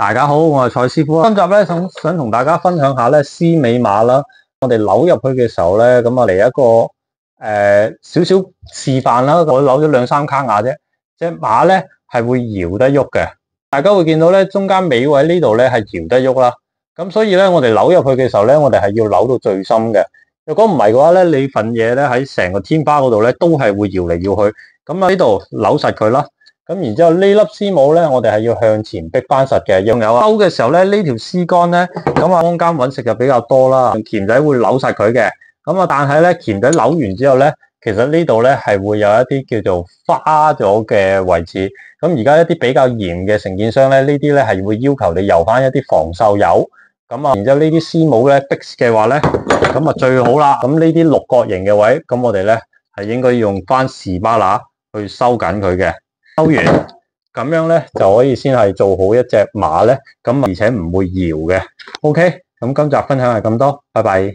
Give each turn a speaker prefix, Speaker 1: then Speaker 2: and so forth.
Speaker 1: 大家好，我係蔡師傅。今集咧想同大家分享下咧絲尾馬啦。我哋扭入去嘅時候咧，咁啊嚟一個少少示範啦。我扭咗2-3卡雅啫，隻馬咧係會搖得喐嘅。大家會見到咧中間尾位呢度咧係搖得喐啦。咁所以咧我哋扭入去嘅時候咧，我哋係要扭到最深嘅。如果唔係嘅話咧，你份嘢咧喺成個天花嗰度咧都係會搖嚟搖去。咁啊呢度扭實佢啦。咁然之後呢粒絲母咧，我哋係要向前逼翻實嘅。仲有收嘅時候咧，呢條絲桿咧，咁啊坊間揾食就比較多啦。鉗仔會扭實佢嘅。咁啊，但係咧鉗仔扭完之後咧，其實呢度咧係會有一啲叫做花咗嘅位置。咁而家一啲比較嚴嘅承建商咧，呢啲咧係會要求你油翻一啲防鏽油。咁啊，然之後呢啲絲母咧逼嘅話咧，咁啊最好啦。咁呢啲六角形嘅位，咁我哋咧係應該用翻士巴拿去收緊佢嘅。收完咁樣咧就可以先係做好一隻馬咧，咁而且唔會搖嘅。OK，咁今集分享係咁多，拜拜。